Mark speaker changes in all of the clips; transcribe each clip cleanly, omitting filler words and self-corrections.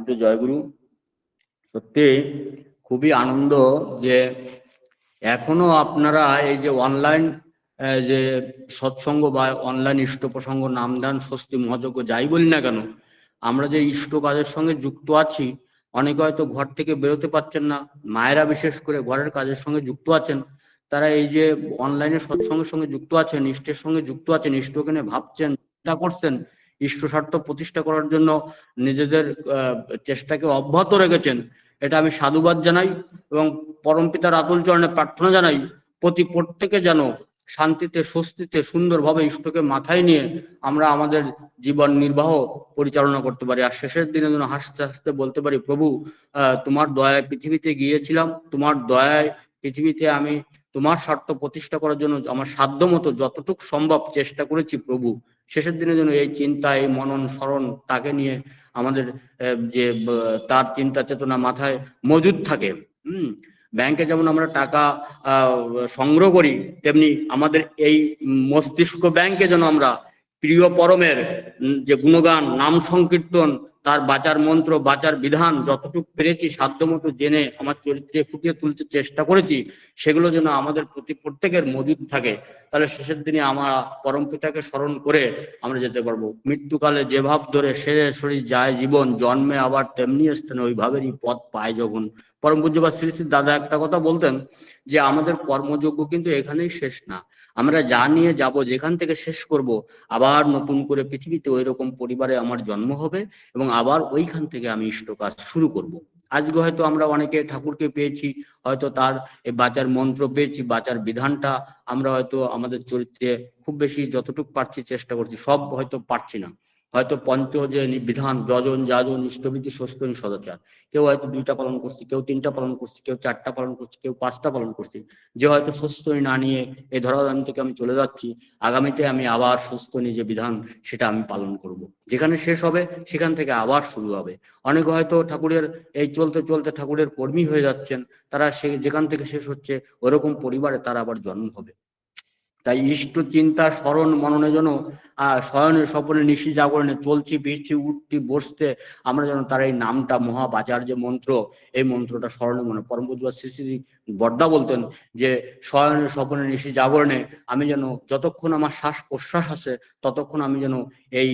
Speaker 1: পরমপূজ্য জয়গুরু। সত্যি খুবই আনন্দ যে এখনো আপনারা এই যে অনলাইন যে সৎসঙ্গ বা অনলাইন ইষ্ট প্রসঙ্গ, নামদান, স্বস্তি, মহাযজ্ঞ যাই বলি না কেন, আমরা যে ইষ্ট কাজের সঙ্গে যুক্ত আছি, অনেকে হয়তো ঘর থেকে বেরোতে পারছেন না, মায়েরা বিশেষ করে ঘরের কাজের সঙ্গে যুক্ত আছেন, তারা এই যে অনলাইনে সৎসঙ্গের সঙ্গে যুক্ত আছেন, ইষ্টের সঙ্গে যুক্ত আছেন, ইষ্টকে নিয়ে ভাবছেন, চিন্তা করছেন, ইষ্ট স্বার্থ প্রতিষ্ঠা করার জন্য নিজেদের চেষ্টাকে অব্যাহত রেখেছেন, এটা আমি সাধুবাদ জানাই এবং পরমপিতার আতুল চরণে প্রার্থনা জানাই প্রত্যেকে যেন শান্তিতে, স্বস্তিতে, সুন্দরভাবে ইষ্টকে মাথায় নিয়ে আমরা আমাদের জীবন নির্বাহ পরিচালনা করতে পারি। আর শেষের দিনে যেন হাসতে হাসতে বলতে পারি, প্রভু তোমার দয়ায় পৃথিবীতে গিয়েছিলাম, তোমার দয়ায় পৃথিবীতে আমি তোমার স্বার্থ প্রতিষ্ঠা করার জন্য আমার সাধ্য মতো যতটুকু সম্ভব চেষ্টা করেছি প্রভু। শেষের দিনে যেন এই চিন্তা, এই মনন স্মরণ তাকে নিয়ে আমাদের যে তার চিন্তা চেতনা মাথায় মজুদ থাকে। ব্যাংকে যেমন আমরা টাকা সংগ্রহ করি, তেমনি আমাদের এই মস্তিষ্ক ব্যাংকে যেন আমরা প্রিয় পরমের যে গুণগান, নাম সংকীর্তন, তার বাচার মন্ত্র, বাচার বিধান যতটুকু পেরেছি সাধ্যমতো জেনে আমার চরিত্রে ফুটিয়ে তুলতে চেষ্টা করেছি, সেগুলো যেন আমাদের প্রত্যেকের মজুদ থাকে। তাহলে শেষের দিনে আমরা পরম পিতাকে স্মরণ করে আমরা যেতে পারবো। মৃত্যুকালে যে ভাব ধরে সেরে শরীর যায় জীবন, জন্মে আবার তেমনি স্থানে ওই ভাবেরই পথ পায় যখন। পরম পূজ্যপাদ শ্রী শ্রী দাদা একটা কথা বলতেন যে আমাদের কর্মযোগ্য কিন্তু এখানেই শেষ না, আমরা যা নিয়ে যাব, যেখান থেকে শেষ করব, আবার নতুন করে পৃথিবীতে ওই রকম পরিবারে আমার জন্ম হবে এবং আবার ওইখান থেকে আমি ইষ্ট কাজ শুরু করব। আজকে হয়তো আমরা অনেকে ঠাকুরকে পেয়েছি, হয়তো তার এই বাচার মন্ত্র পেয়েছি, বাচার বিধানটা আমরা হয়তো আমাদের চরিত্রে খুব বেশি যতটুকু পারছি চেষ্টা করছি, সব হয়তো পারছি না। হয়তো পঞ্চ যে বিধান, যজন যাজন ইষ্টবিধি স্বস্তি সদাচার, কেউ হয়তো 2টা পালন করছি, কেউ 3টা পালন করছি, কেউ 4টা পালন করছি, কেউ 5টা পালন করছি। যে হয়তো স্বস্তি না নিয়ে এই ধরাধাম থেকে আমি চলে যাচ্ছি, আগামীতে আমি আবার স্বস্তি যে বিধান সেটা আমি পালন করব। যেখানে শেষ হবে সেখান থেকে আবার শুরু হবে। অনেকে হয়তো ঠাকুরের এই চলতে চলতে ঠাকুরের কর্মী হয়ে যাচ্ছেন, তারা যেখান থেকে শেষ হচ্ছে ওরকম পরিবারে তারা আবার জন্ম হবে। তাই ইষ্ট চিন্তা স্মরণ মননে যেন শয়নে স্বপনে নিশি জাগরণে চলছি ফিরছি উঠছি বসতে আমরা যেন তার এই নামটা মহাবাচার যে মন্ত্র, এই মন্ত্রটা স্মরণে মনে। পরম পূজ্য শ্রী শ্রী বড়দা বলতেন যে শয়নে স্বপনে নিশি জাগরণে আমি যেন যতক্ষণ আমার শ্বাস প্রশ্বাস আছে ততক্ষণ আমি যেন এই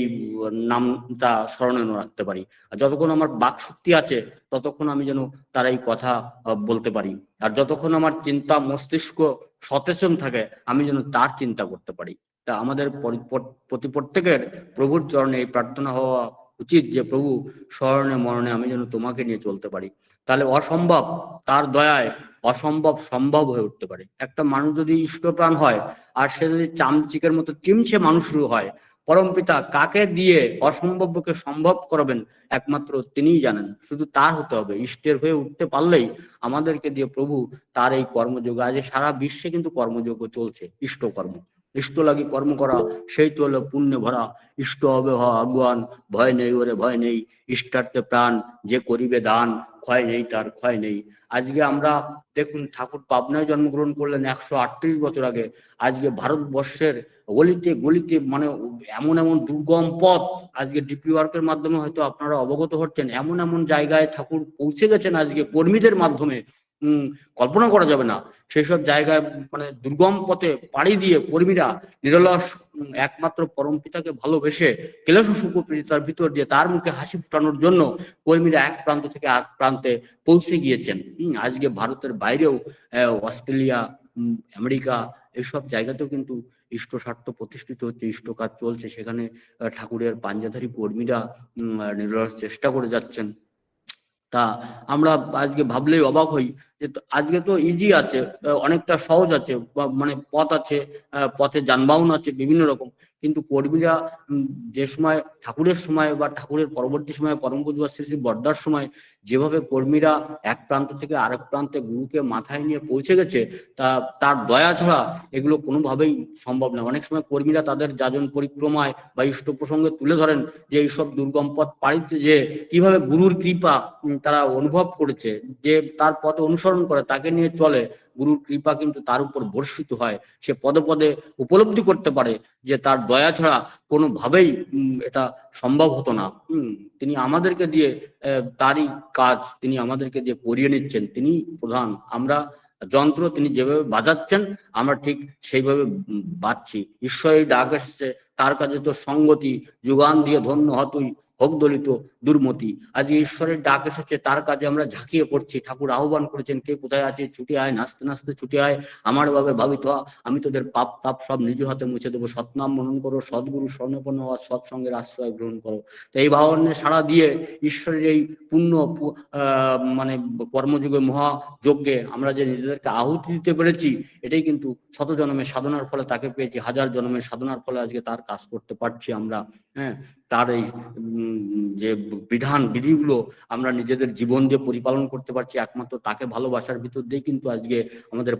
Speaker 1: নামটা স্মরণে রাখতে পারি, আর যতক্ষণ আমার বাক শক্তি আছে ততক্ষণ আমি যেন তার এই কথা বলতে পারি, আর যতক্ষণ আমার চিন্তা মস্তিষ্ক সচেতন থাকে আমি যেন তার চিন্তা করতে পারি। তা আমাদের প্রত্যেকের প্রভুর চরণে এই প্রার্থনা হওয়া উচিত যে প্রভু স্মরণে মরণে আমি যেন তোমাকে নিয়ে চলতে পারি। তাহলে অসম্ভব তার দয়ায় অসম্ভব সম্ভব হয়ে উঠতে পারে। একটা মানুষ যদি ইষ্টপ্রাণ হয় আর সে যদি চামচিকের মতো চিমছে মানুষ হয়, পরমপিতা কাকে দিয়ে অসম্ভবকে সম্ভব করবেন একমাত্র তিনিই জানেন। শুধু তার হতে হবে, ইষ্টের হয়ে উঠতে পারলেই আমাদেরকে দিয়ে প্রভু তার এই কর্মযোগ, আজ সারা বিশ্বে কিন্তু কর্মযোগ চলছে, ইষ্টকর্ম, ইষ্ট লাগি কর্ম করা সেই তো হলো পুণ্যে ভরা, ইষ্ট হবে হ আগুয়ান, ভয় নেই ওরে ভয় নেই, ইষ্টার্থে প্রাণ যে করিবে দান, ক্ষয় নেই তার ক্ষয় নেই। আজকে আমরা দেখুন ঠাকুর পাবনায় জন্মগ্রহণ করলেন 138 বছর আগে, আজকে ভারতবর্ষের গলিতে গলিতে মানে এমন এমন দুর্গম পথ, আজকে ডিপি ওয়ার্কের মাধ্যমে হয়তো আপনারা অবগত হচ্ছেন, এমন এমন জায়গায় ঠাকুর পৌঁছে গেছেন আজকে কর্মীদের মাধ্যমে, কল্পনা করা যাবে না। সেই সব জায়গায় মানে দুর্গম পথে পাড়ি দিয়ে কর্মীরা নিরলস একমাত্র পরমপিতাকে ভালোবেসে কেলেশ সুখপ্রীতার ভিতর দিয়ে তার মুখে হাসি ফুটানোর জন্য কর্মীরা এক প্রান্ত থেকে এক প্রান্তে পৌঁছে গিয়েছেন। আজকে ভারতের বাইরেও অস্ট্রেলিয়া, আমেরিকা এইসব জায়গাতেও কিন্তু ইষ্ট স্বার্থ প্রতিষ্ঠিত হচ্ছে, ইষ্ট কাজ চলছে, সেখানে ঠাকুরের পাঞ্জাধারী কর্মীরা নিরলস চেষ্টা করে যাচ্ছেন। তা আমরা আজকে ভাবলেই অবাক হই যে আজকে তো ইজি আছে, অনেকটা সহজ আছে, মানে পথ আছে, পথে যানবাহন আছে বিভিন্ন রকম, কিন্তু কর্মীরা যে সময় ঠাকুরের সময় বা ঠাকুরের পরবর্তী সময় পরম পূজ্য শ্রী শ্রী বড়দার সময় যেভাবে কর্মীরা এক প্রান্ত থেকে আরেক প্রান্তে গুরুকে মাথায় নিয়ে পৌঁছে গেছে, তা তার দয়া ছাড়া এগুলো কোনোভাবেই সম্ভব না। অনেক সময় কর্মীরা তাদের যাজন পরিক্রমায় বা ইষ্ট প্রসঙ্গে তুলে ধরেন যে এইসব দুর্গম পথ পাড়িতে যে কিভাবে গুরুর কৃপা তারা অনুভব করেছে, যে তার পথে অনুসরণ অনুসরণ করে, তাকে নিয়ে চলে, গুরুর কৃপা কিন্তু তার উপর বর্ষিত হয়। সে পদে পদে উপলব্ধি করতে পারে যে তার দয়া ছাড়া কোনোভাবেই এটা সম্ভব হতো না। তিনি আমাদেরকে দিয়ে তারই কাজ তিনি আমাদেরকে দিয়ে করিয়ে নিচ্ছেন। তিনি প্রধান, আমরা যন্ত্র। তিনি যেভাবে বাজাচ্ছেন আমরা ঠিক সেইভাবে বাজছি। ঈশ্বরের ডাক এসছে, তার কাজে তো সঙ্গতি, যুগান দিয়ে ধন্য হ তুই, হোক দলিত দুর্মতি। আজকে ঈশ্বরের ডাক এসেছে, তার কাজে আমরা ঝাঁকিয়ে পড়ছি। ঠাকুর আহ্বান করেছেন, কে কোথায় আছে ছুটে আয়, নাচতে নাচতে ছুটে আয়, আমার ভাবে ভাবিত হ, আমি তোদের পাপ তাপ সব নিজ হাতে মুছে দেবো। সৎনাম মনন করো, সদ্গুরু স্বর্ণপন্ন হওয়া, সৎসঙ্গের আশ্রয় গ্রহণ করো। তো এই ভাবনে সাড়া দিয়ে ঈশ্বরের এই পুণ্য মানে কর্মযুগে মহাযজ্ঞে আমরা যে নিজেদেরকে আহুতি দিতে পেরেছি, এটাই কিন্তু শত জন্মের সাধনার ফলে তাকে পেয়েছি, হাজার জন্মের সাধনার ফলে আজকে তার কাজ করতে পারছি আমরা। হ্যাঁ, তার এই যে বিধান বিধিগুলো আমরা নিজেদের জীবন দিয়ে পরিপালন করতে পারছি একমাত্র তাকে ভালোবাসার ভিতর দিয়ে। কিন্তু আজকে আমাদের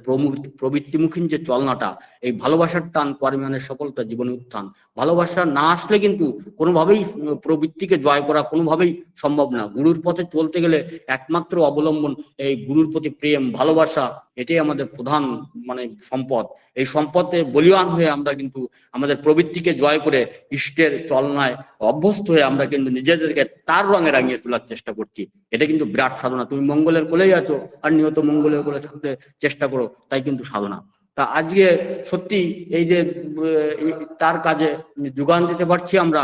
Speaker 1: প্রবৃত্তিমুখীন যে চলনাটা, এই ভালোবাসার টান কর্মীমানের সফলতা, জীবনে উত্থান। ভালোবাসা না আসলে কিন্তু কোনোভাবেই প্রবৃত্তিকে জয় করা কোনোভাবেই সম্ভব না। গুরুর পথে চলতে গেলে একমাত্র অবলম্বন এই গুরুর প্রতি প্রেম, ভালোবাসা, এটাই আমাদের প্রধান মানে সম্পদ। এই সম্পদে বলীয়ান হয়ে আমরা কিন্তু আমাদের প্রবৃত্তিকে জয় করে ইষ্টের চলনায় অভ্যস্ত হয়ে আমরা কিন্তু নিজেদেরকে তার রঙে রাঙিয়ে তোলার চেষ্টা করছি। এটা কিন্তু বিরাট সাধনা। তুমি মঙ্গলের কোলেই আছো আর নিয়ত মঙ্গলের কোলে থাকতে চেষ্টা করো, তাই কিন্তু সাধনা। তা আজকে সত্যি এই যে তার কাজে যোগান দিতে পারছি আমরা।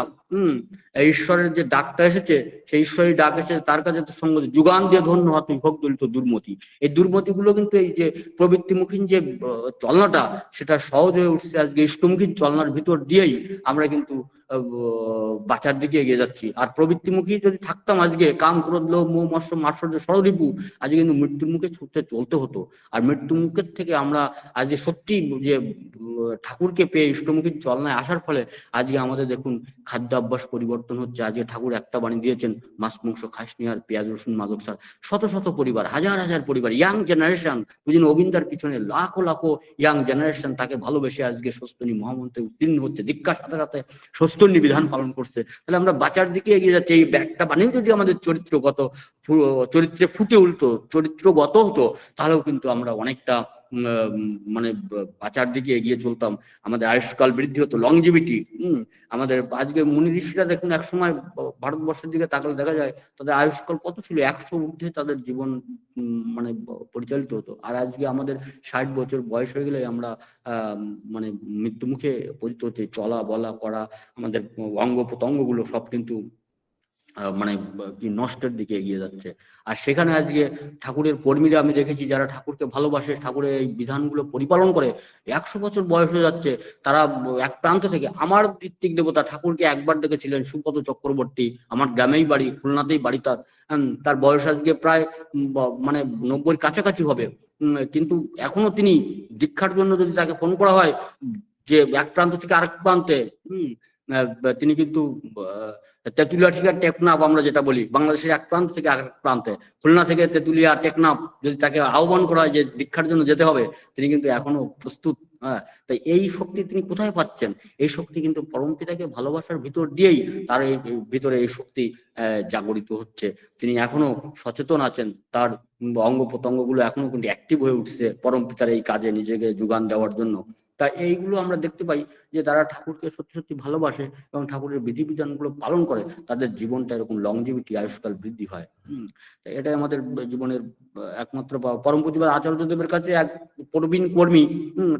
Speaker 1: ঈশ্বরের যে ডাকটা এসেছে, সেই ঈশ্বরের ডাক এসেছে, তার কাছে তো সঙ্গ যোগান দিয়ে ধন্য হ তুই, হোক দলিত দুর্মতি। এই দুর্মতি গুলো কিন্তু এই যে প্রবৃত্তিমুখী যে চলনাটা, সেটা সহজ হয়ে উঠছে আজকে ইষ্টমুখী চলনার ভিতর দিয়েই আমরা কিন্তু বাঁচার দিকে এগিয়ে যাচ্ছি। আর প্রবৃত্তিমুখী যদি থাকতাম আজকে কাম, ক্রোধ, লোভ, মোহ, মৎসর, মাৎসর্য, ষড়রিপু, আজকে কিন্তু মৃত্যুর মুখে ছুটতে চলতে হতো। আর মৃত্যুর মুখের থেকে আমরা আজকে সত্যি যে ঠাকুরকে পেয়ে ইষ্টমুখী চলনায় আসার ফলে আজকে আমাদের দেখুন খাদ্যাভ্যাস পরিবর্তন হচ্ছে। আজকে ঠাকুর একটা বাণী দিয়েছেন, মাছ মাংস খাসনি আর পেঁয়াজ রসুন মাদক ছাড়। শত শত পরিবার, হাজার হাজার পরিবার, ইয়াং জেনারেশন, বুঝুন অবিন্দার পিছনে লাখো লাখো ইয়াং জেনারেশন তাকে ভালোবেসে আজকে সস্তনী মহামন্ত্রে উত্তীর্ণ হচ্ছে, দীক্ষার সাথে সাথে সস্তনী বিধান পালন করছে। তাহলে আমরা বাঁচার দিকে এগিয়ে যাচ্ছি। এই একটা বাণীও যদি আমাদের চরিত্রে ফুটে উঠতো, চরিত্রগত হতো, তাহলেও কিন্তু আমরা অনেকটা মানে বাঁচার দিকে এগিয়ে চলতাম। আমাদের আয়ুষ্কাল বৃদ্ধি হতো, লংজিভিটি। আমাদের আজকে মুনি ঋষিরা দেখুন, একসময় ভারতবর্ষের দিকে তাকালে দেখা যায় তাদের আয়ুষ্কাল কত ছিল, 100 ঊর্ধ্বে তাদের জীবন মানে পরিচালিত হতো। আর আজকে আমাদের 60 বছর বয়স হয়ে গেলে আমরা মানে মৃত্যুমুখে পতিত হতে, চলা বলা করা, আমাদের অঙ্গ প্রত্যঙ্গ গুলো সব কিন্তু মানে কি নষ্টের দিকে এগিয়ে যাচ্ছে। আর সেখানে আজকে ঠাকুরের কর্মীরা আমি দেখেছি, যারা ঠাকুরকে ভালোবাসে, ঠাকুরের এই বিধানগুলো পরিপালন করে, 100 বছর বয়স হয়ে যাচ্ছে, তারা এক প্রান্ত থেকে, আমার ঋত্বিক দেবতা ঠাকুরকে একবার দেখেছিলেন সুপদ চক্রবর্তী, আমার গ্রামেই বাড়ি, খুলনাতেই বাড়ি তার। তার বয়স আজকে প্রায় মানে 90 কাছাকাছি হবে। কিন্তু এখনো তিনি দীক্ষার জন্য যদি তাকে ফোন করা হয়, যে এক প্রান্ত থেকে আরেক প্রান্তে, তিনি কিন্তু তেঁতুলিয়া থেকে টেকনাফ, আমরা যেটা বলি বাংলাদেশের এক প্রান্ত থেকে আরেক প্রান্তে, খুলনা থেকে তেঁতুলিয়া টেকনাফ যদি তাকে আহ্বান করা হয় যে দীক্ষার জন্য যেতে হবে, তিনি কিন্তু এখনো প্রস্তুত। হ্যাঁ, তাই এই শক্তি তিনি কোথায় পাচ্ছেন? এই শক্তি কিন্তু পরমপিতাকে ভালোবাসার ভিতর দিয়েই তার এই ভিতরে এই শক্তি জাগরিত হচ্ছে। তিনি এখনো সচেতন আছেন, তার অঙ্গ প্রত্যঙ্গ গুলো এখনো কিন্তু অ্যাক্টিভ হয়ে উঠছে পরমপিতার এই কাজে নিজেকে যোগান দেওয়ার জন্য। তা এইগুলো আমরা দেখতে পাই যে তারা ঠাকুরকে সত্যি সত্যি ভালোবাসে এবং ঠাকুরের বিধিবিধানগুলো পালন করে, তাদের জীবনটা এরকম লংজিভিটি, আয়ুষ্কাল বৃদ্ধি হয়। এটাই আমাদের জীবনের একমাত্র পরম পূজ্যপাদ আচার্যদেবের কাছে এক প্রবীণ কর্মী,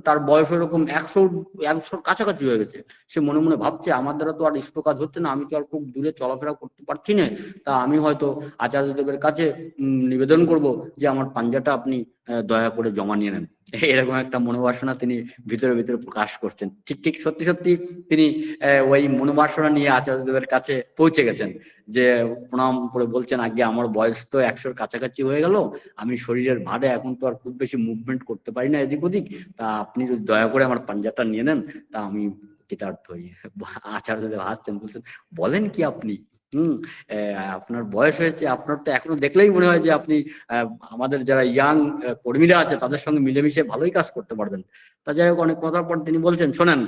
Speaker 1: তার বয়স এরকম 100 কাছাকাছি হয়ে গেছে। সে মনে মনে ভাবছে, আমার দ্বারা তো আর ইষ্ট কাজ হচ্ছে না, আমি তো আর খুব দূরে চলাফেরা করতে পারছি না, তা আমি হয়তো আচার্যদেবের কাছে নিবেদন করব যে আমার পাঞ্জাটা আপনি দয়া করে জমা নিয়ে নেন। এরকম একটা মনোবাসনা তিনি ভিতরে ভিতরে প্রকাশ করছেন। ঠিক ঠিক সত্যি সত্যি তিনি ওই মনোবাসনা নিয়ে আচার্যদেবের কাছে পৌঁছে গেছেন, যে প্রণাম করে বলছেন, আগে আমার বয়স তো 100 কাছাকাছি হয়ে গেল, আমি শরীরের ভারে এখন তো আর খুব বেশি মুভমেন্ট করতে পারি না এদিক ওদিক, তা আপনি যদি দয়া করে আমার পাঞ্জাটা নিয়ে নেন, তা আমি কৃতার্থ হই। আচার্যদেব হাসছেন, বলছেন, বলেন কি আপনি? আপনার বয়স হয়েছে, আপনার তো এখনো দেখলেই মনে হয় যে আপনি আমাদের যারা ইয়াং কর্মীরা আছে তাদের সঙ্গে মিলেমিশে ভালোই কাজ করতে পারবেন। তা যাই হোক, অনেক কথার পর তিনি বলছেন, শোনেন,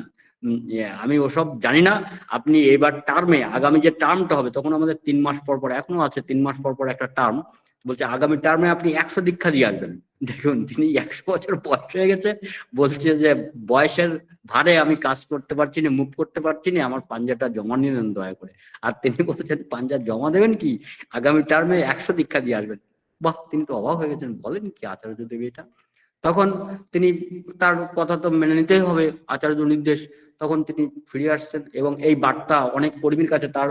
Speaker 1: আমি ওসব জানি না, আপনি এবার টার্মে, আগামী যে টার্মটা হবে, তখন আমাদের 3 মাস পর পর, এখনো আছে 3 মাস পর পর একটা টার্ম, বলছে আগামী টার্মে আপনি 100 দীক্ষা দিয়ে আসবেন। দেখুন তিনি 100 বছর বয়স হয়ে গেছে, বলছে যে বয়সের ভারে আমি কাজ করতে পারছি না, মুভ করতে পারছি না, আমার পাঞ্জাটা জমা নিয়ে নেন দয়া করে। আর তিনি বলছেন পাঞ্জা জমা দেবেন কি, আগামী টার্মে 100 দীক্ষা দিয়ে আসবেন। বাহ, তিনি তো অবাক হয়ে গেছেন, বলেন কি আচার্য দেব এটা। তখন তিনি, তার কথা তো মেনে নিতেই হবে, আচার্য নির্দেশ। তখন তিনি ফিরে আসছেন এবং এই বার্তা অনেক কর্মীর কাছে, তার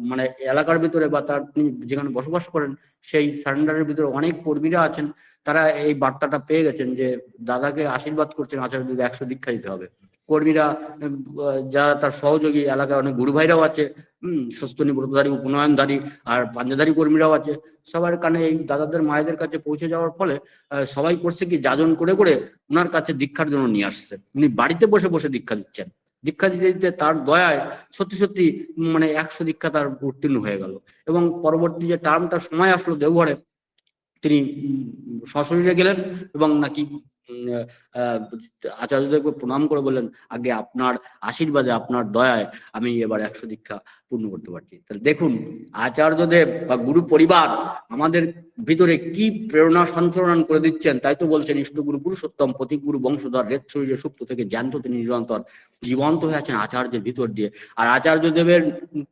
Speaker 1: মানে এলাকার ভিতরে বা তার তিনি যেখানে বসবাস করেন সেই সারেন্ডারের ভিতরে অনেক কর্মীরা আছেন, তারা এই বার্তাটা পেয়ে গেছেন যে দাদাকে আশীর্বাদ করছেন আচার্য 100 দীক্ষা দিতে হবে। কর্মীরা, যারা তার সহযোগী, এলাকায় অনেক গুরু ভাইরাও আছে, সুস্থনী ব্রতধারী, উপনয়নধারী আর পাঞ্জাধারী কর্মীরাও আছে। সবার কানে এই দাদাদের মায়েদের কাছে পৌঁছে যাওয়ার ফলে সবাই করছে কি, যাজন করে করে ওনার কাছে দীক্ষার জন্য নিয়ে আসছে। উনি বাড়িতে বসে বসে দীক্ষা দিচ্ছেন। দীক্ষা দিতে দিতে তার দয়ায় সত্যি সত্যি মানে 100 দীক্ষা তার উত্তীর্ণ হয়ে গেল। এবং পরবর্তী যে টার্মটা সময় আসলো দেওঘরে, তিনি সশরীরে গেলেন এবং নাকি আচার্যদেবকে প্রণাম করে বললেন, আগে আপনার আশীর্বাদে, আপনার দয়ায় আমি এবার 100 দীক্ষা পূর্ণ করতে পারছি। তাহলে দেখুন আচার্যদেব বা গুরু পরিবার আমাদের ভিতরে কি প্রেরণা সঞ্চারণ করে দিচ্ছেন। তাই তো বলছেন ইষ্টগুরু পুরুষোত্তম, প্রতিগুরু বংশধর, রেত শরীরে সুপ্ত থেকে জ্ঞান্ত তিনি নিরন্তর জীবন্ত হয়ে আছেন আচার্যের ভিতর দিয়ে। আর আচার্যদেবের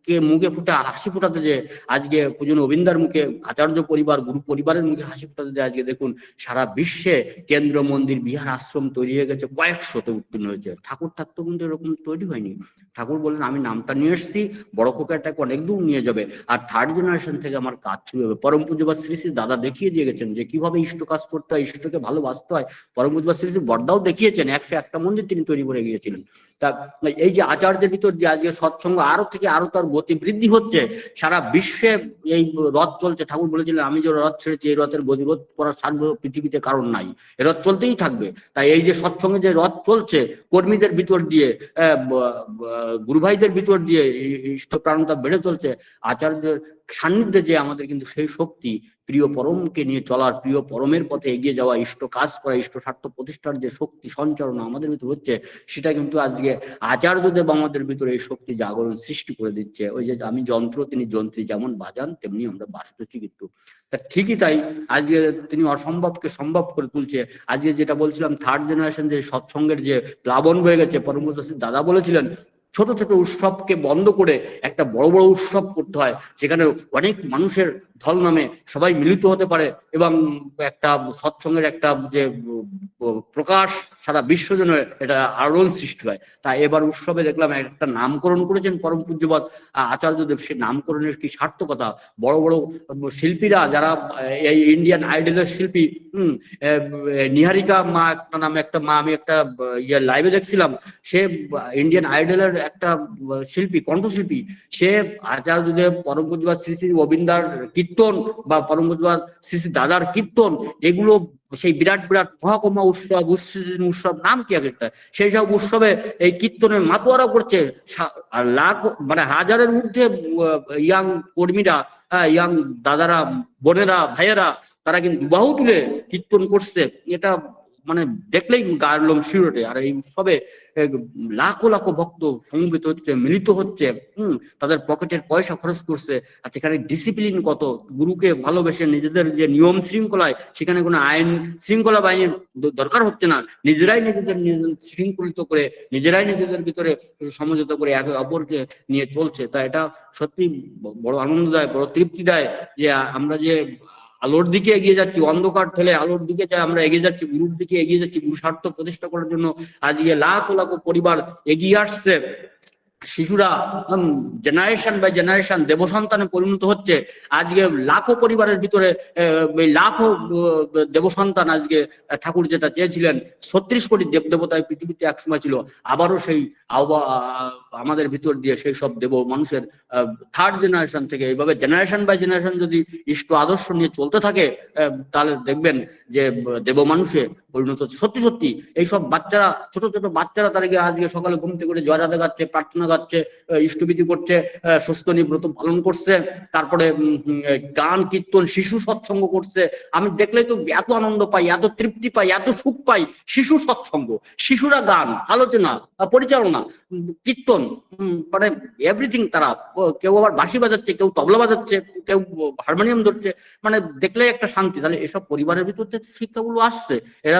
Speaker 1: কে মুখে ফুটে হাসি ফোটাতে যে আজকে পূজনীয় অবিন্দার মুখে, আচার্য পরিবার গুরু পরিবারের মুখে হাসি ফোটাতে যে আজকে দেখুন সারা বিশ্বে কেন্দ্র, মন্দির, বিহার, আশ্রম তৈরি হয়ে গেছে, কয়েকশোতে উত্তীর্ণ হয়েছে। ঠাকুর থাকতেও কিন্তু এরকম তৈরি হয়নি। ঠাকুর বললেন আমি নামটা নিয়ে এসেছি, বড় খোকাটাকে অনেক দূর নিয়ে যাবে, আর থার্ড জেনারেশন থেকে আমার কাজ শুরু হবে। পরম পূজ্যপাদ শ্রী শ্রী দাদা দেখিয়ে দিয়ে গেছেন যে কিভাবে ইষ্ট কাজ করতে হয়, ইষ্টকে ভালোবাসতে হয়। পরম পূজ্যপাদ শ্রী শ্রী বড়দাও দেখিয়েছেন, 101টা মন্দির তিনি তৈরি করে গিয়েছিলেন। তা এই যে আচার্যের ভিতর যে আজকে সৎসঙ্গ আরো থেকে আরো তার গতি বৃদ্ধি হচ্ছে, সারা বিশ্বে এই রথ চলছে। ঠাকুর বলেছিলেন আমি যে রথ ছেড়েছি এই রথের গতিরোধ করার সাধ্য পৃথিবীতে কারণ নাই, এ রথ চলতেই থাকবে। তাই এই যে সৎসঙ্গে যে রথ চলছে কর্মীদের ভিতর দিয়ে, গুরু ভাইদের ভিতর দিয়ে ইষ্টপ্রাণতা বেড়ে চলছে, আচার্যের সান্নিধ্যে যে আমাদের কিন্তু সেই শক্তি, প্রিয় পরমকে নিয়ে চলার, প্রিয় পরমের পথে এগিয়ে যাওয়া, ইষ্ট কাজ করা, ইষ্ট স্বার্থ প্রতিষ্ঠার যে শক্তি সঞ্চারণ আমাদের ভিতর হচ্ছে, সেটা কিন্তু আজকে আচার্যদেব আমাদের ভিতরে এই শক্তি জাগরণ সৃষ্টি করে দিচ্ছে। ওই যে আমি যন্ত্র তিনি যন্ত্রী, যেমন বাজান তেমনি আমরা বাজতেছি। কিন্তু তা ঠিকই তাই, আজকে তিনি অসম্ভবকে সম্ভব করে তুলছে। আজকে যেটা বলছিলাম থার্ড জেনারেশন যে সৎসঙ্গের যে প্লাবন হয়ে গেছে, পরম পূজ্য দাদা বলেছিলেন ছোট ছোট উৎসবকে বন্ধ করে একটা বড় বড় উৎসব করতে হয়, যেখানে অনেক মানুষের ঢল নামে সবাই মিলিত হতে পারে এবং একটা সৎসঙ্গের একটা যে প্রকাশ সারা বিশ্ব যেন এটা আলোড়ন সৃষ্টি হয়। তাই এবার উৎসবে দেখলাম একটা নামকরণ করেছেন পরম পূজ্যপাদ আচার্যদেব। সেই নামকরণের কি সার্থকতা! বড় বড় শিল্পীরা যারা এই ইন্ডিয়ান আইডলের শিল্পী, নিহারিকা মা একটা নামে একটা মা, আমি একটা লাইভে দেখছিলাম, সে ইন্ডিয়ান আইডলের একটা শিল্পী, কণ্ঠশিল্পী। সে আচার্যদেব, পরম পূজ্যপাদ শ্রী শ্রী গোবিন্দার কীর্তন বা পরম পূজ্যপাদ শ্রী শ্রী দাদার কীর্তন, এগুলো সেই বিরাট বিরাট মহাকুমা উৎসব, উৎসব নাম কি একটা, সেই সব উৎসবে এই কীর্তনের মাতোয়ারা করছে। লাখ মানে হাজারের ঊর্ধ্বে ইয়াং কর্মীরা, ইয়াং দাদারা, বোনেরা, ভাইয়েরা, তারা কিন্তু বাহু তুলে কীর্তন করছে। এটা মানে দেখলেই গায়ের লোম শিউরে ওঠে। আর এই উৎসবে লাখো লাখো ভক্ত সমবেত হচ্ছে, মিলিত হচ্ছে, তাদের পকেটের পয়সা খরচ করছে। আর সেখানে ডিসিপ্লিন কত, গুরুকে ভালোবেসে নিজেদের যে নিয়ম শৃঙ্খলায়, সেখানে কোনো আইন শৃঙ্খলা বাহিনীর দরকার হচ্ছে না, নিজেরাই নিজেদের শৃঙ্খলিত করে, নিজেরাই নিজেদের ভিতরে সমঝোতা করে একে অপরকে নিয়ে চলছে। তা এটা সত্যি বড় আনন্দ দেয়, বড় তৃপ্তি দেয় যে আমরা যে আলোর দিকে এগিয়ে যাচ্ছি, অন্ধকার ঠেলে আলোর দিকে আমরা এগিয়ে যাচ্ছি, গুরুর দিকে এগিয়ে যাচ্ছি। গুরু স্বার্থ প্রতিষ্ঠা করার জন্য আজকে লাখ লাখ পরিবার এগিয়ে আসছে। শিশুরা জেনারেশন বাই জেনারেশন দেবসন্তানে পরিণত হচ্ছে। আজকে লাখো পরিবারের ভিতরে লাখো দেবসন্তান। আজকে ঠাকুর যেটা চেয়েছিলেন 36 কোটি দেবদেবতায় পৃথিবীতে একসময় ছিল, আবারও সেই আমাদের ভিতর দিয়ে সেই সব দেব মানুষের থার্ড জেনারেশন থেকে এইভাবে জেনারেশন বাই জেনারেশন যদি ইষ্ট আদর্শ নিয়ে চলতে থাকে, তাহলে দেখবেন যে দেব মানুষে পরিণত হচ্ছে। সত্যি সত্যি এইসব বাচ্চারা, ছোট ছোট বাচ্চারা, তাদেরকে আজকে সকালে ঘুম থেকে জয় রাধা গাচ্ছে, প্রার্থনা বাজাচ্ছে, ইষ্টবিধি করছে, সুস্থনী ব্রত পালন করছে, তারপরে গান কীর্তন শিশু সৎসঙ্গ করছে। আমি দেখলেই তো এত আনন্দ পাই, এত তৃপ্তি পাই, এত সুখ পাই। শিশু সৎসঙ্গ, শিশুরা গান, আলোচনা, পরিচালনা, কীর্তন, মানে এভরিথিং। তারা কেউ আবার বাঁশি বাজাচ্ছে, কেউ তবলা বাজাচ্ছে, কেউ হারমোনিয়াম ধরছে, মানে দেখলেই একটা শান্তি। তাহলে এসব পরিবারের ভিতর থেকে শিক্ষাগুলো আসছে, এরা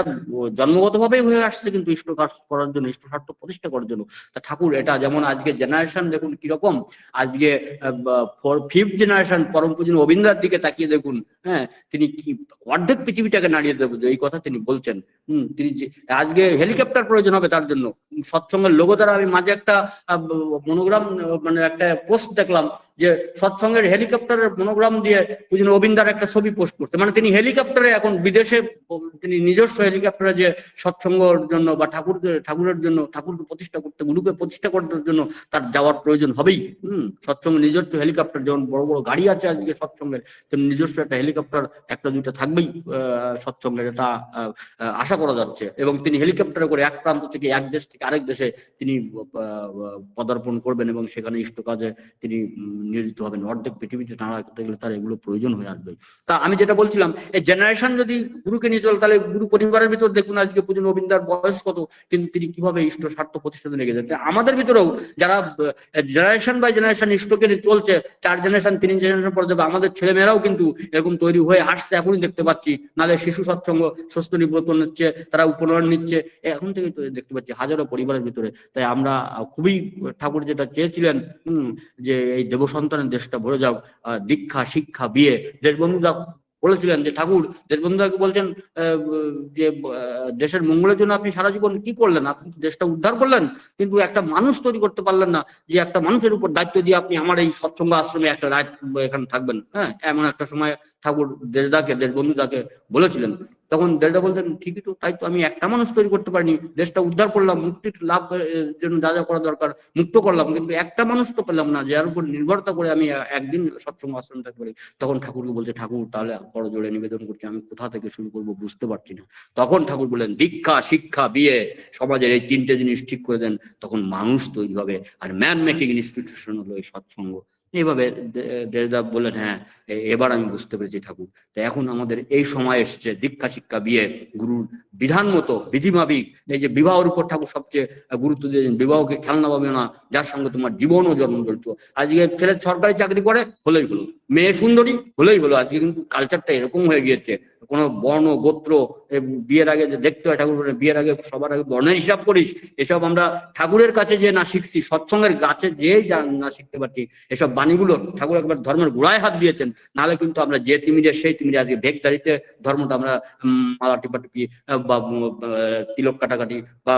Speaker 1: জন্মগতভাবেই হয়ে আসছে কিন্তু ইষ্ট কাজ করার জন্য, ইষ্ট স্বার্থ প্রতিষ্ঠা করার জন্য। তা ঠাকুর এটা যেমন আজকে জেনারেশন দেখুন কিরকম, আজকে ফিফথ জেনারেশন পরম পূজনীয় অবিন্দার দিকে তাকিয়ে দেখুন, হ্যাঁ, তিনি কি অর্ধেক পৃথিবীটাকে নাড়িয়ে দেবো এই কথা তিনি বলছেন। তিনি আজকে হেলিকপ্টার প্রয়োজন হবে তার জন্য। সৎসঙ্গের লোগো দ্বারা আমি মাঝে একটা মনোগ্রাম, মানে একটা পোস্ট দেখলাম যে সৎসঙ্গের হেলিকপ্টারের মনোগ্রাম দিয়ে পূজনীয় অবিন্দার একটা ছবি পোস্ট করতে, মানে তিনি হেলিকপ্টারে এখন বিদেশে, তিনি নিজস্ব হেলিকপ্টারে যে সৎসঙ্গের জন্য বা ঠাকুরের জন্য, ঠাকুরকে প্রতিষ্ঠা করতে, গুরুকে প্রতিষ্ঠা করার জন্য তার যাওয়ার প্রয়োজন হবেই। সৎসঙ্গ নিজস্ব হেলিকপ্টার, যেমন বড় বড় গাড়ি আছে আজকে সৎসঙ্গের, তেমনি নিজস্ব একটা হেলিকপ্টার একটা দুইটা থাকবেই সৎসঙ্গের, এটা আশা করা যাচ্ছে। এবং তিনি হেলিকপ্টারে করে এক প্রান্ত থেকে, এক দেশ থেকে আরেক দেশে তিনি পদার্পণ করবেন এবং সেখানে ইষ্ট কাজে তিনি নিয়োজিত হবেন। অর্ধেক পৃথিবীতে টানা রাখতে গেলে তার এগুলো প্রয়োজন হয়ে আসবে। তা আমি যেটা বলছিলাম, এই জেনারেশন যদি গুরুকে নিয়ে চলে, তাহলে গুরু পরিবারের ভিতর দেখুন আজকে পূজনীয় অবিন্দার বয়স কত, কিন্তু তিনি কিভাবে ইষ্ট স্বার্থ প্রতিষ্ঠাতে লেগে যাচ্ছে। আমাদের ভিতরেও যারা জেনারেশন বাই জেনারেশন ইষ্টকে নিয়ে চলছে, 4 জেনারেশন 3 জেনারেশন পরে যাবে, আমাদের ছেলেমেয়েরাও কিন্তু এরকম তৈরি হয়ে আসছে, এখনই দেখতে পাচ্ছি। নাহলে শিশু সৎসঙ্গ, সুস্থনী ব্রত নিচ্ছে, তারা উপনয়ন নিচ্ছে, এখন থেকে তো দেখতে পাচ্ছি হাজারো পরিবারের ভিতরে। তাই আমরা খুবই, ঠাকুর যেটা চেয়েছিলেন যে এই দেব সন্তানের দেশটা ভরে যাও, দীক্ষা শিক্ষা বিয়ে। দেশবন্ধুরা বলেছিলেন যে ঠাকুর দেশবন্ধুকে বলছেন যে দেশের মঙ্গলের জন্য আপনি সারা জীবন কি করলেন, আপনি দেশটা উদ্ধার করলেন, কিন্তু একটা মানুষ তৈরি করতে পারলেন না, যে একটা মানুষের উপর দায়িত্ব দিয়ে আপনি আমার এই সৎসঙ্গ আশ্রমে একটা রাত এখানে থাকবেন। হ্যাঁ, এমন একটা সময় ঠাকুর দেশদাকে, দেশবন্ধুদাকে বলেছিলেন। তখন দেশদা বলতেন, ঠিকই তো, তাই তো, আমি একটা মানুষ তৈরি করতে পারিনি, দেশটা উদ্ধার করলাম, মুক্তির লাভ জন্য যা যা করা দরকার মুক্ত করলাম, কিন্তু একটা মানুষ তো পেলাম না যার উপর নির্ভরতা করে আমি একদিন সৎসঙ্গ আশ্রম থাকতে পারি। তখন ঠাকুরকে বলছে, ঠাকুর তাহলে বড় জোরে নিবেদন করছি, আমি কোথা থেকে শুরু করবো বুঝতে পারছি না। তখন ঠাকুর বললেন, দীক্ষা শিক্ষা বিয়ে, সমাজের এই 3টে জিনিস ঠিক করে দেন, তখন মানুষ তৈরি হবে। আর ম্যান মেকিং ইনস্টিটিউশন হলো এই সৎসঙ্গ। এইভাবে দেশদা বললেন, হ্যাঁ এবার আমি বুঝতে পেরেছি ঠাকুর। তো এখন আমাদের এই সময় এসছে দীক্ষা শিক্ষা বিয়ে, গুরুর বিধান মতো বিধিমাফিক। এই যে বিবাহের উপর ঠাকুর সবচেয়ে গুরুত্ব দিয়েছেন, বিবাহকে খেলনা পাবে না, যার সঙ্গে তোমার জীবনও জন্ম জড়িত। আজকে ছেলে সরকারি চাকরি করে হলেই হলো, মেয়ে সুন্দরী হলেই হলো। আজকে কিন্তু কালচারটা এরকম হয়ে গিয়েছে, কোনো বর্ণ গোত্র বিয়ের আগে যে দেখতে হয়, ঠাকুর বিয়ের আগে সবার আগে বর্ণের হিসাব করিস। এসব আমরা ঠাকুরের কাছে যে না শিখছি, সৎসঙ্গের কাছে যেই না শিখতে পারছি, এসব বাণীগুলো ঠাকুর একবার ধর্মের গোড়ায় হাত দিয়েছেন। নাহলে কিন্তু আমরা যে তিমিরে সেই তিমিরে, আজকে ভেগদারিতে ধর্মটা আমরা মালা টিপাটিপি বা তিলক কাটাকাটি বা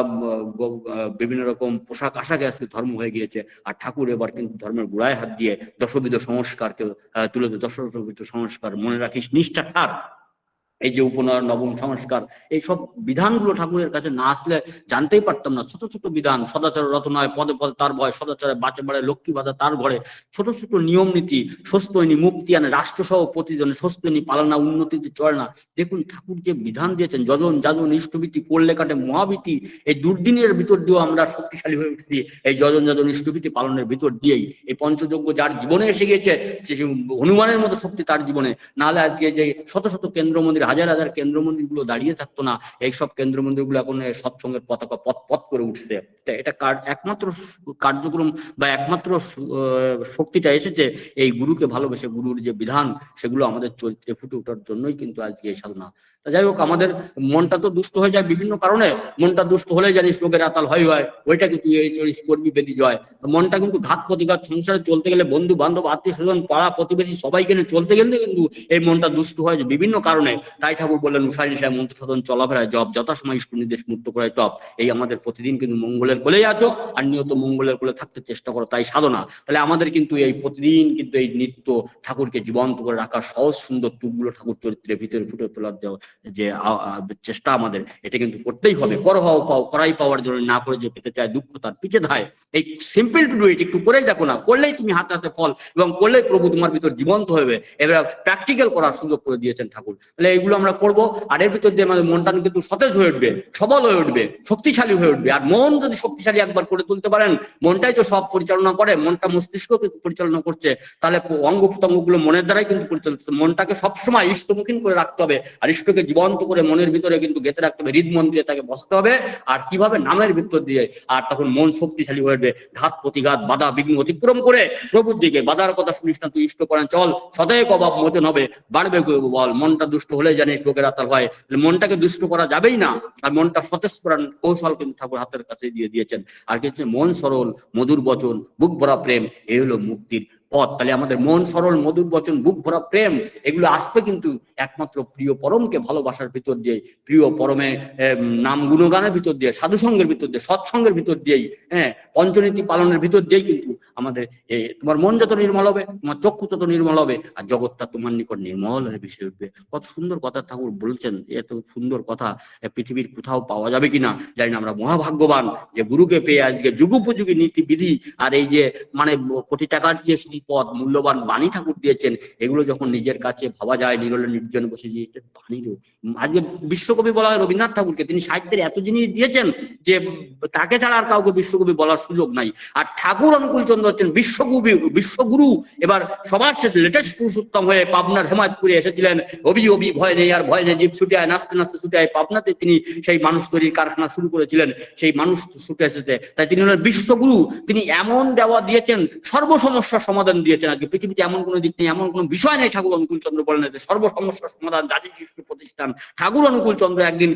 Speaker 1: বিভিন্ন রকম পোশাক আশাকে আজকে ধর্ম হয়ে গিয়েছে। আর ঠাকুর এবার কিন্তু ধর্মের গোড়ায় হাত দিয়ে দশবিধ সংস্কারকে তুলে দেয়। দশবিধ সংস্কার মনে রাখিস নিষ্ঠা ঠার, এই যে উপনয়ন, নবম সংস্কার, এইসব বিধানগুলো ঠাকুরের কাছে না আসলে জানতেই পারতাম না। ছোট ছোট বিধান, সদাচার রত নয় পদে পদে তার ভয়, সদাচারে বাঁচে বাড়ে লক্ষ্মী বাধা তার ঘরে, ছোট ছোট নিয়ম নীতি, স্বস্ত্যয়নী মুক্তি আনে রাষ্ট্রসহ প্রতিজনে, স্বস্ত্যয়নী পালনা উন্নতিতে চলে না। দেখুন ঠাকুর যে বিধান দিয়েছেন, যজন যাজন ইষ্টভীতি করলে কাটে মহাভীতি, এই দুর্দিনের ভিতর দিয়েও আমরা শক্তিশালী হয়ে উঠছি এই যজন যাজন ইষ্টভীতি পালনের ভিতর দিয়েই। এই পঞ্চযজ্ঞ যার জীবনে এসে গিয়েছে, হনুমানের মতো শক্তি তার জীবনে, নাহলে আজকে যে শত শত কেন্দ্র মন্দির, হাজার হাজার কেন্দ্র মন্দির গুলো দাঁড়িয়ে থাকতো না। এইসব কেন্দ্র মন্দির গুলো এখন সৎসঙ্গের পতাকা পথ পথ করে উঠছে। এটা একমাত্র কার্যক্রম বা একমাত্র শক্তিটা এসেছে এই গুরুকে ভালোবেসে, গুরুর যে বিধান সেগুলো আমাদের চরিত্রে ফুটে ওঠার জন্যই কিন্তু আজকে এই সাধনা। যাই হোক, আমাদের মনটা তো দুষ্ট হয়ে যায় বিভিন্ন কারণে। মনটা দুষ্ট হলে জানিস লোকের আতাল হয়, ওইটা কিন্তু এই কর্মী বেদি জয়। মনটা কিন্তু ঘাত প্রতিঘাত, সংসারে চলতে গেলে বন্ধু বান্ধব আত্মীয় স্বজন পাড়া প্রতিবেশী সবাইকে নিয়ে চলতে গেলে কিন্তু এই মনটা দুষ্ট হয় বিভিন্ন কারণে। তাই ঠাকুর বললেন, উষায় নিশায় মন্ত্র সাধন চলাফেরায় জব, যথাসময় ইষ্ট নির্দেশ মুক্ত করায় টপ। এই আমাদের প্রতিদিন কিন্তু মঙ্গলের কোলেই আছো, আর নিয়ত মঙ্গলের কোলে থাকতে চেষ্টা করো, তাই সাধনা। তাহলে আমাদের কিন্তু এই প্রতিদিন কিন্তু এই নিত্য ঠাকুরকে জীবন্ত করে রাখার সহজ সুন্দর টুকগুলো ঠাকুর চরিত্রের ভিতরে ফুটে তোলার যে চেষ্টা আমাদের, এটা কিন্তু করতেই হবে। কর হও পাও, করাই পাওয়ার জন্য, না করে যে পেতে চায় দুঃখ তার পিছে ধায়। এই সিম্পল টু ডু ইট, একটু করেই দেখো না, করলেই তুমি হাতে হাতে ফল, এবং করলেই প্রভু তোমার ভিতর জীবন্ত হবে। এবার প্র্যাকটিক্যাল করার সুযোগ করে দিয়েছেন ঠাকুর। তাহলে এইগুলো এগুলো আমরা করব। আর এর ভিতর দিয়ে আমাদের মনটা কিন্তু সতেজ হয়ে উঠবে, সবল হয়ে উঠবে, শক্তিশালী হয়ে উঠবে। আর মন যদি শক্তিশালী একবার করে তুলতে পারেন, মনটাই তো সব পরিচালনা করে, মনটা মস্তিষ্ককে পরিচালনা করছে, তাহলে অঙ্গ প্রত্যঙ্গ গুলো মনের দ্বারাই কিন্তু পরিচালিত। মনটাকে সবসময় ইষ্টমুখী করে রাখতে হবে, আর ইষ্টকে জীবন্ত করে মনের ভিতরে কিন্তু গেঁথে রাখতে হবে, হৃদমন্দিরে তাকে বসাতে হবে। আর কিভাবে? নামের ভিতর দিয়ে। আর তখন মন শক্তিশালী হয়ে উঠবে, ঘাত প্রতিঘাত বাধা বিঘ্ন অতিক্রম করে প্রভুর দিকে। বাধার কথা শুনিস না তুই, ইষ্ট পরায়ণ চল, সদয় অভাব মোচন হবে, বাড়বে বল। মনটা দুষ্ট হলে জানিস লোকের আতাল হয়, মনটাকে দুষ্ট করা যাবেই না। আর মনটা সতেজ করার কৌশল কিন্তু ঠাকুর হাতের কাছে দিয়ে দিয়েছেন। আর কিছু মন সরল, মধুর বচন, বুক ভরা প্রেম, এই হলো মুক্তির পথ। তাহলে আমাদের মন সরল, মধুর বচন, বুক ভরা প্রেম, এগুলো আসবে কিন্তু একমাত্র প্রিয় পরমকে ভালোবাসার ভিতর দিয়ে, প্রিয় পরমে নাম গুণগানের ভিতর দিয়ে, সাধুসঙ্গের ভিতর দিয়ে, সৎসঙ্গের ভিতর দিয়েই, হ্যাঁ, পঞ্চনীতি পালনের ভিতর দিয়েই কিন্তু আমাদের তোমার মন যত নির্মল হবে, তোমার চক্ষু তত নির্মল হবে, আর জগৎটা তোমার নিকট নির্মল হয়ে ভেসে উঠবে। কত সুন্দর কথা ঠাকুর বলছেন, এত সুন্দর কথা পৃথিবীর কোথাও পাওয়া যাবে কিনা জানি না। আমরা মহাভাগ্যবান যে গুরুকে পেয়ে আজকে যুগোপযোগী নীতি বিধি আর এই যে মানে কোটি টাকার যে সম্পদ, মূল্যবান বাণী ঠাকুর দিয়েছেন, এগুলো যখন নিজের কাছে ভাবা যায়, নিরলে নির্জনে বসে যে এটা বাণীরও। আজকে বিশ্বকবি বলা হয় রবীন্দ্রনাথ ঠাকুরকে, তিনি সাহিত্যের এত জিনিস দিয়েছেন যে তাকে ছাড়া আর কাউকে বিশ্বকবি বলার সুযোগ নাই। আর ঠাকুর অনুকূল চন্দ্র হচ্ছেন বিশ্বকবি, বিশ্বগুরু। এবার সবার শেষে লেটেস্ট পুরুষোত্তম হয়ে পাবনার হেমায়তপুরে এসেছিলেন। অবি অবি ভয় নেই আর ভয় নেই, জীব ছুটে আয়, নাচতে নাচতে ছুটে আয়। পাবনাতে তিনি সেই মানুষ তৈরির কারখানা শুরু করেছিলেন, সেই মানুষ ছুটে এসেছে। তাই তিনি হলেন বিশ্বগুরু। তিনি এমন দেওয়া দিয়েছেন, সর্বসমস্যার সমাধান দিয়েছেন। আজকে পৃথিবীতে এমন কোনো দিক নেই, এমন কোনো বিষয় নেই ঠাকুর অনুকূল চন্দ্র বলেন যে সর্বসমস্যার সমাধান জাতি শিশু প্রতিষ্ঠান। ঠাকুর অনুকূল চন্দ্র একদিন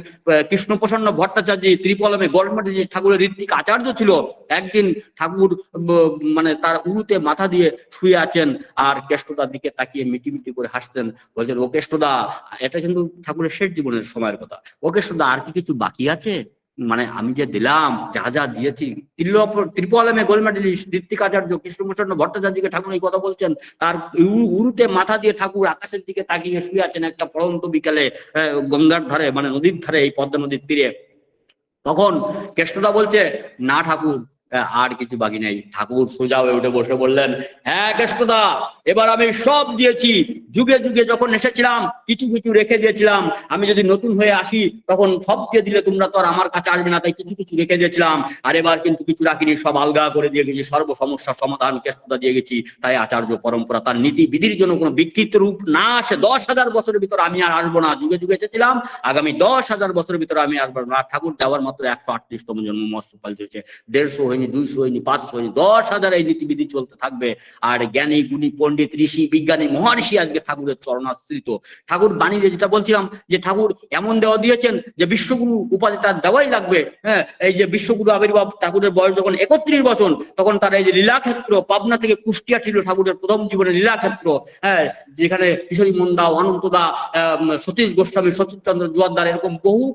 Speaker 1: কৃষ্ণপ্রসন্ন ভট্টাচার্য ত্রিপলমে গভর্নমেন্ট যে ঠাকুরের ঋত্বিক আচার্য ছিল, একদিন ঠাকুর মানে তার উরুতে মাথা দিয়ে শুয়ে আছেন, আর কেষ্টদার দিকে তাকিয়ে মিটি মিটি করে হাসতেন, বলছেন ও কেষ্টদা। এটা কিন্তু ঠাকুরের শেষ জীবনের সময়ের কথা। ও কেষ্টদা, আর কি কিছু বাকি আছে? মানে আমি যে দিলাম, যা যা দিয়েছি। ত্রিপলমে গোল্ড মেডেলিস্ট ঋত্বিক আচার্য কৃষ্ণপ্রসন্ন ভট্টাচার্যকে ঠাকুর এই কথা বলছেন, তার উরুতে মাথা দিয়ে ঠাকুর আকাশের দিকে তাকিয়ে শুয়ে আছেন একটা পড়ন্ত বিকালে গঙ্গার ধারে, মানে নদীর ধারে, এই পদ্মা নদীর তীরে। তখন কেষ্টদা বলছে, না ঠাকুর, আর কিছু বাকি নেই। ঠাকুর সোজা হয়ে উঠে বসে বললেন, হ্যাঁ কেষ্টদা, এবার আমি সব দিয়েছি। যুগে যুগে যখন এসেছিলাম কিছু কিছু রেখে দিয়েছিলাম, আমি যদি নতুন হয়ে আসি তখন সব দিয়ে দিলে তোমরা তো আর আমার কাছে আসবে না, তাই কিছু কিছু রেখে দিয়েছিলাম। আর এবার কিন্তু কিছু রাখিনি, সব আলগা করে দিয়ে গেছি, সর্ব সমস্যার সমাধান কেষ্টদা দিয়ে গেছি। তাই আচার্য পরম্পরা তার নীতি বিধির জন্য কোনো বিকৃত রূপ না আসে, 10,000 বছরের ভিতর আমি আর আসবো না। যুগে যুগে এসেছিলাম, আগামী 10,000 বছরের ভিতরে আমি আসবো না। ঠাকুর যাওয়ার মাত্র 138তম জন্ম মহোৎসব পালিত হয়েছে। 150 হয়নি, 200 হয়নি, 500 হয়নি, 10,000 এই নীতিবিধি চলতে থাকবে। আর জ্ঞানী গুণী পণ্ডিত ঋষি বিজ্ঞানী মহর্ষি আজকে ঠাকুরের চরণাশ্রিত। ঠাকুর বাণীতে যেটা বলছিলাম, যে ঠাকুর এমন দেওয়া দিয়েছেন যে বিশ্বগুরু উপাধি তার দেওয়াই লাগবে। হ্যাঁ, এই যে বিশ্বগুরু আবির্ভাব, ঠাকুরের বয়স যখন 31 বছর, তখন তার এই যে লীলাক্ষেত্র, পাবনা থেকে কুষ্টিয়া ছিল ঠাকুরের প্রথম জীবনের লীলাক্ষেত্র। হ্যাঁ, যেখানে কিশোরী মন্দা, অনন্তদা, সতীশ গোস্বামী, সচিন চন্দ্র জোয়ারদার, এরকম বহু